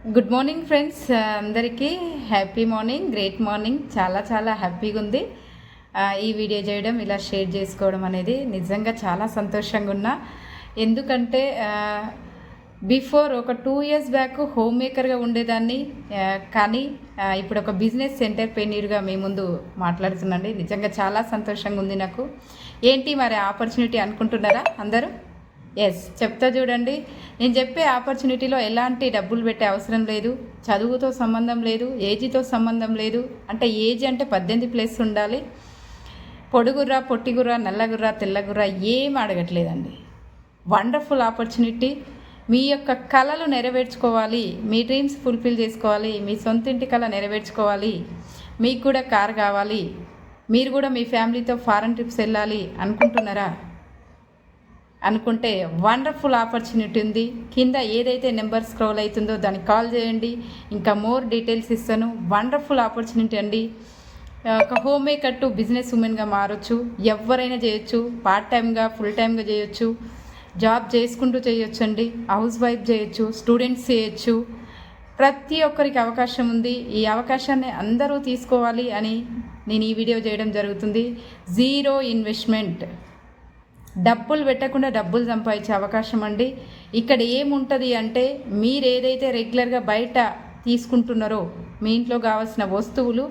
Good morning friends, అందరికీ happy morning, great morning. చాలా చాలా హ్యాపీగా ఉంది ఈ వీడియో చేయడం, ఇలా షేర్ చేసుకోవడం అనేది. నిజంగా చాలా సంతోషంగా ఉన్నా. ఎందుకంటే బిఫోర్ ఒక 2 years బ్యాక్ హోమ్ మేకర్గా ఉండేదాన్ని, కానీ ఇప్పుడు ఒక బిజినెస్ ఎంటర్‌ప్రెన్యూర్‌గా మీ ముందు మాట్లాడుతున్నాండి. నిజంగా చాలా సంతోషంగా ఉంది నాకు. ఏంటి మరి ఆపర్చునిటీ అనుకుంటున్నారా అందరూ? ఎస్, చెప్తా చూడండి. నేను చెప్పే ఆపర్చునిటీలో ఎలాంటి డబ్బులు పెట్టే అవసరం లేదు, చదువుతో సంబంధం లేదు, ఏజ్తో సంబంధం లేదు. అంటే ఏజ్ అంటే 18+ ఉండాలి. పొడుగుర్రా, పొట్టిగుర్రా, నల్లగుర్రా, తెల్లగుర్రా ఏం అడగట్లేదండి. Wonderful opportunity. మీ యొక్క కళలు నెరవేర్చుకోవాలి, మీ డ్రీమ్స్ ఫుల్ఫిల్ చేసుకోవాలి, మీ సొంత ఇంటి కళ నెరవేర్చుకోవాలి, మీకు కూడా కార్ కావాలి, మీరు కూడా మీ ఫ్యామిలీతో ఫారెన్ ట్రిప్స్ వెళ్ళాలి అనుకుంటున్నారా? అనుకుంటే వండర్ఫుల్ ఆపర్చునిటీ ఉంది. కింద ఏదైతే నెంబర్ స్క్రోల్ అవుతుందో దానికి కాల్ చేయండి, ఇంకా మోర్ డీటెయిల్స్ ఇస్తాను. వండర్ఫుల్ ఆపర్చునిటీ అండి. ఒక హోమ్ మేకర్ టు బిజినెస్ ఉమెన్గా మారచ్చు. ఎవరైనా చేయొచ్చు, పార్ట్ టైమ్గా, ఫుల్ టైమ్గా చేయొచ్చు, జాబ్ చేసుకుంటూ చేయొచ్చు అండి, హౌస్ వైఫ్ చేయొచ్చు, స్టూడెంట్స్ చేయొచ్చు. ప్రతి ఒక్కరికి అవకాశం ఉంది. ఈ అవకాశాన్ని అందరూ తీసుకోవాలి అని నేను ఈ వీడియో చేయడం జరుగుతుంది. 0 ఇన్వెస్ట్మెంట్, డబ్బులు పెట్టకుండా డబ్బులు సంపాదించే అవకాశం అండి. ఇక్కడ ఏముంటుంది అంటే, మీరు ఏదైతే రెగ్యులర్గా బయట తీసుకుంటున్నారో మీ ఇంట్లో కావాల్సిన వస్తువులు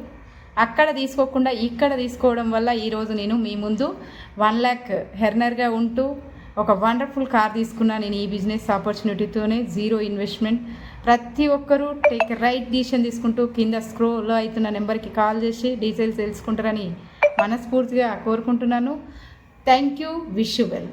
అక్కడ తీసుకోకుండా ఇక్కడ తీసుకోవడం వల్ల ఈరోజు నేను మీ ముందు 1 lakh ఎర్నర్గా ఉంటూ ఒక వండర్ఫుల్ కార్ తీసుకున్నా. నేను ఈ బిజినెస్ ఆపర్చునిటీతోనే 0 ఇన్వెస్ట్మెంట్. ప్రతి ఒక్కరూ టేక్ రైట్ డిసిషన్ తీసుకుంటూ కింద స్క్రోల్ అవుతున్న నెంబర్కి కాల్ చేసి డీటెయిల్స్ తెలుసుకుంటారని మనస్ఫూర్తిగా కోరుకుంటున్నాను. Thank you. Wish you well.